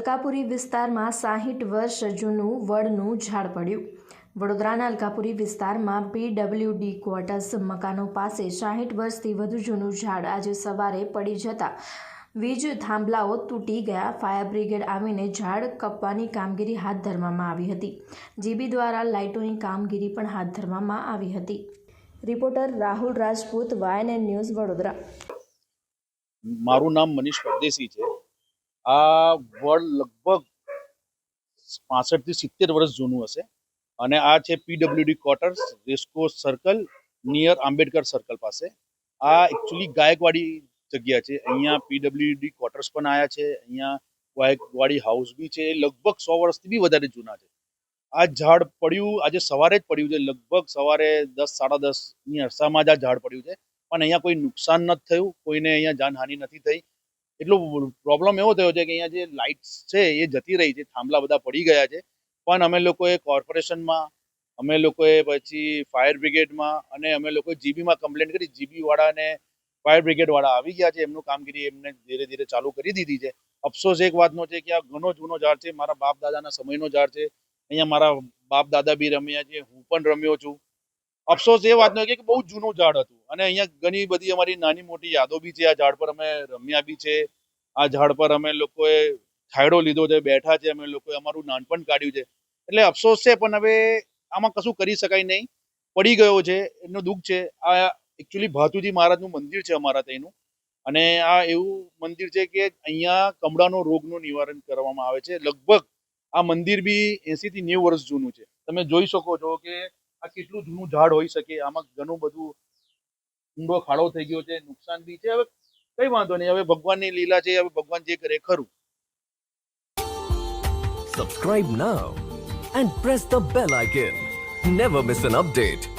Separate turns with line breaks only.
અલકાપુરી વિસ્તારમાં 60 વર્ષ જૂનું વડનું ઝાડ પડ્યું। વડોદરાના અલકાપુરી વિસ્તારમાં પીડબ્લ્યુડી ક્વાર્ટર્સ મકાનો પાસે 60 વર્ષથી વધુ જૂનું ઝાડ આજે સવારે પડી જતા વીજ થાંભલાઓ તૂટી ગયા। ફાયર બ્રિગેડ આવીને ઝાડ કાપવાની કામગીરી હાથ ધરવામાં આવી હતી। જીબી દ્વારા લાઇટોની કામગીરી પણ હાથ ધરવામાં આવી હતી। Reporter Rahul Rajput, YNN news, Vadodara.
મારું નામ મનીષ પરદેશી છે। આ વડ લગભગ 65 થી 70 વર્ષ જૂનું હશે અને આ છે PWD quarters, racecourse circle near Ambedkar circle પાસે। આ એકચ્યુઅલી ગાયકવાડી જગ્યા છે। અહીંયા પીડબ્લ્યુડી ક્વાર્ટર્સ પણ આવ્યા છે, અહીંયા ગાયકવાડી હાઉસ બી છે। લગભગ 100 વર્ષથી બી વધારે જૂના છે। આ ઝાડ પડ્યું આજે સવારે જ પડ્યું છે, લગભગ સવારે 10-10:30 ની અરસામાં જ આ ઝાડ પડ્યું છે, પણ અહીંયા કોઈ નુકસાન નથી થયું, કોઈને અહીંયા જાનહાનિ નથી થઈ। એટલો પ્રોબ્લેમ એવો થયો છે કે અહીંયા જે લાઇટ્સ છે એ જતી રહી છે, થાંભલા બધા પડી ગયા છે, પણ અમે લોકોએ કોર્પોરેશનમાં, અમે લોકોએ પછી ફાયર બ્રિગેડમાં અને અમે લોકોએ જીબીમાં કમ્પ્લેન્ટ કરી। જીબી વાળા અને ફાયર બ્રિગેડ વાળા આવી ગયા છે, એમનું કામગીરી એમને ધીરે ધીરે ચાલુ કરી દીધી છે। અફસોસ એક વાતનો છે કે આ ઘણો જૂનો ઝાડ છે, મારા બાપ દાદાના સમયનો ઝાડ છે। અહીંયા મારા બાપ દાદા બી રમ્યા છે, હું પણ રમ્યો છું। અફસોસ એ વાતનો કે બહુ જૂનું ઝાડ હતું અને અહીંયા ઘણી બધી અમારી નાની મોટી યાદો બી છે। આ ઝાડ પર અમે રમ્યા બી છે, આ ઝાડ પર અમે લોકોએ છાંયડો લીધો છે, બેઠા છે, અમે લોકોએ અમારું નાનપણ કાઢ્યું છે। એટલે અફસોસ છે, પણ હવે આમાં કશું કરી શકાય નહીં, પડી ગયો છે, એનું દુઃખ છે। આ એકચ્યુઅલી ભાતુજી મહારાજનું મંદિર છે અમારા ત્યાંનું, અને આ એવું મંદિર છે કે અહીંયા કમળાનો રોગનું નિવારણ કરવામાં આવે છે। લગભગ આ મંદિર બી 80 થી 90 વર્ષ જૂનું છે। તમે જોઈ શકો છો કે આ કેટલું જૂનું ઝાડ હોઈ શકે। આમાં ઘણું બધું ઊંડો ખાડો થઈ ગયો છે, નુકસાન બી છે। હવે કઈ વાંધો નહીં, હવે ભગવાનની લીલા છે, હવે ભગવાન જે કરે ખરું।
Subscribe now and press the bell icon. Never miss an update.